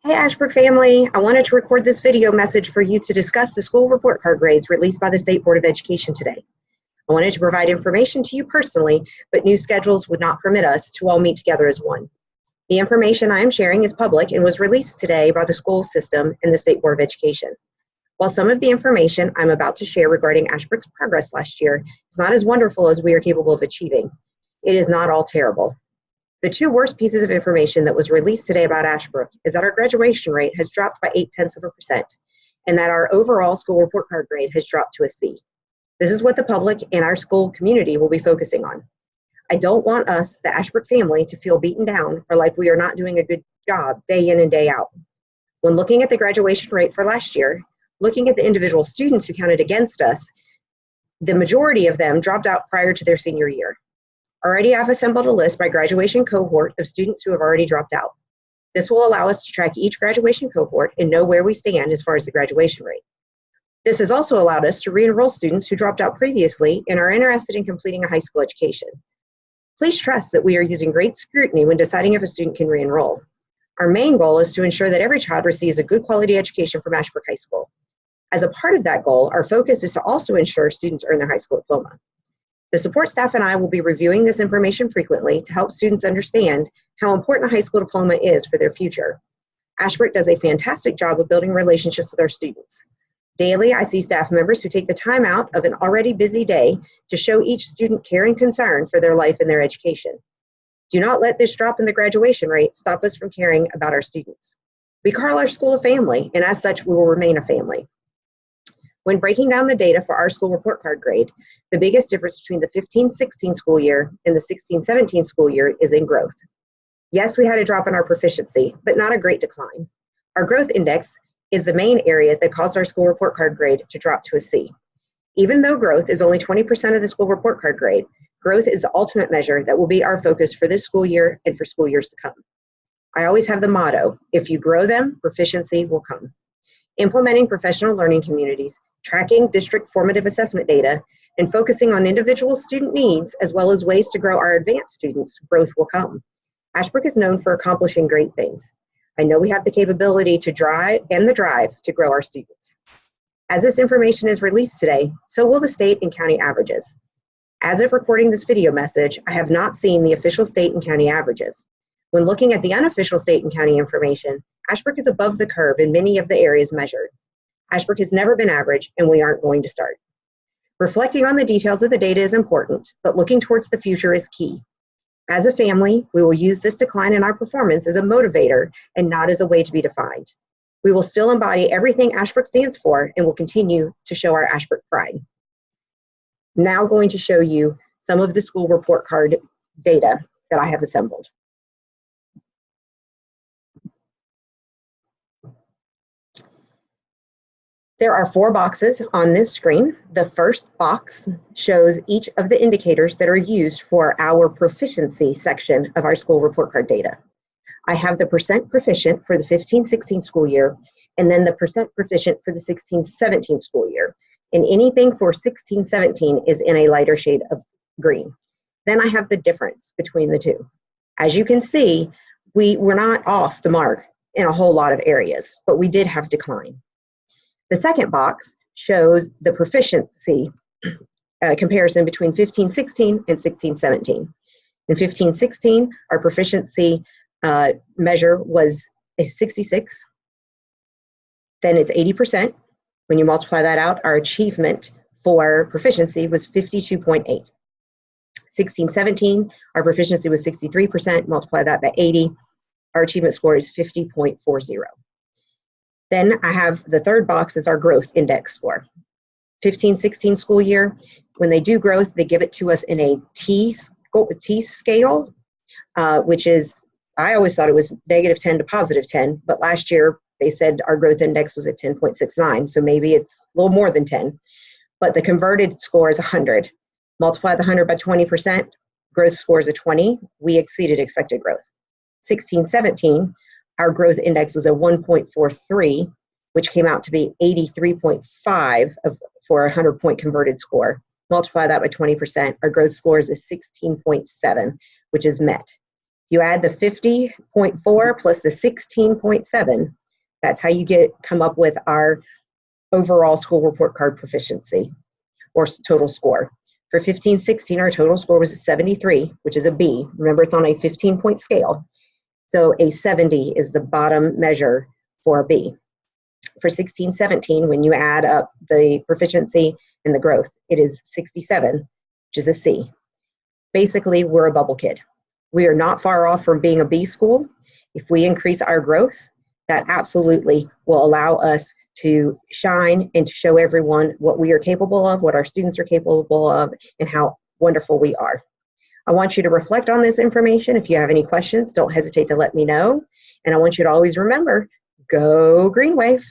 Hey Ashbrook family, I wanted to record this video message for you to discuss the school report card grades released by the State Board of Education today. I wanted to provide information to you personally, but new schedules would not permit us to all meet together as one. The information I am sharing is public and was released today by the school system and the State Board of Education. While some of the information I'm about to share regarding Ashbrook's progress last year is not as wonderful as we are capable of achieving, it is not all terrible. The two worst pieces of information that was released today about Ashbrook is that our graduation rate has dropped by 0.8%, and that our overall school report card grade has dropped to a C. This is what the public and our school community will be focusing on. I don't want us, the Ashbrook family, to feel beaten down or like we are not doing a good job day in and day out. When looking at the graduation rate for last year, looking at the individual students who counted against us, the majority of them dropped out prior to their senior year. Already I've assembled a list by graduation cohort of students who have already dropped out. This will allow us to track each graduation cohort and know where we stand as far as the graduation rate. This has also allowed us to re-enroll students who dropped out previously and are interested in completing a high school education. Please trust that we are using great scrutiny when deciding if a student can re-enroll. Our main goal is to ensure that every child receives a good quality education from Ashbrook High School. As a part of that goal, our focus is to also ensure students earn their high school diploma. The support staff and I will be reviewing this information frequently to help students understand how important a high school diploma is for their future. Ashbrook does a fantastic job of building relationships with our students. Daily, I see staff members who take the time out of an already busy day to show each student care and concern for their life and their education. Do not let this drop in the graduation rate stop us from caring about our students. We call our school a family, and as such, we will remain a family. When breaking down the data for our school report card grade, the biggest difference between the 15-16 school year and the 16-17 school year is in growth. Yes, we had a drop in our proficiency, but not a great decline. Our growth index is the main area that caused our school report card grade to drop to a C. Even though growth is only 20% of the school report card grade, growth is the ultimate measure that will be our focus for this school year and for school years to come. I always have the motto, if you grow them, proficiency will come. Implementing professional learning communities, tracking district formative assessment data, and focusing on individual student needs as well as ways to grow our advanced students, growth will come. Ashbrook is known for accomplishing great things. I know we have the capability to drive to grow our students. As this information is released today, so will the state and county averages. As of recording this video message, I have not seen the official state and county averages. When looking at the unofficial state and county information, Ashbrook is above the curve in many of the areas measured. Ashbrook has never been average, and we aren't going to start. Reflecting on the details of the data is important, but looking towards the future is key. As a family, we will use this decline in our performance as a motivator and not as a way to be defined. We will still embody everything Ashbrook stands for and will continue to show our Ashbrook pride. Now going to show you some of the school report card data that I have assembled. There are 4 boxes on this screen. The first box shows each of the indicators that are used for our proficiency section of our school report card data. I have the percent proficient for the 15-16 school year, and then the percent proficient for the 16-17 school year. And anything for 16-17 is in a lighter shade of green. Then I have the difference between the two. As you can see, we were not off the mark in a whole lot of areas, but we did have decline. The second box shows the proficiency comparison between 15-16 and 16-17. In 15-16, our proficiency measure was a 66. Then it's 80%. When you multiply that out, our achievement for proficiency was 52.8. 16-17, our proficiency was 63%. Multiply that by 80, our achievement score is 50.40. Then I have the third box is our growth index score. 15-16 school year, when they do growth, they give it to us in a T scale, which is, I always thought it was -10 to +10, but last year they said our growth index was at 10.69, so maybe it's a little more than 10. But the converted score is 100. Multiply the 100 by 20%, growth score is a 20. We exceeded expected growth. 16-17, our growth index was a 1.43, which came out to be 83.5 for a 100-point converted score. Multiply that by 20%, our growth score is a 16.7, which is met. You add the 50.4 plus the 16.7, that's how you come up with our overall school report card proficiency or total score. For 15-16, our total score was a 73, which is a B. Remember, it's on a 15-point scale. So a 70 is the bottom measure for a B. For 16-17, when you add up the proficiency and the growth, it is 67, which is a C. Basically, we're a bubble kid. We are not far off from being a B school. If we increase our growth, that absolutely will allow us to shine and to show everyone what we are capable of, what our students are capable of, and how wonderful we are. I want you to reflect on this information. If you have any questions, don't hesitate to let me know. And I want you to always remember, go Green Wave.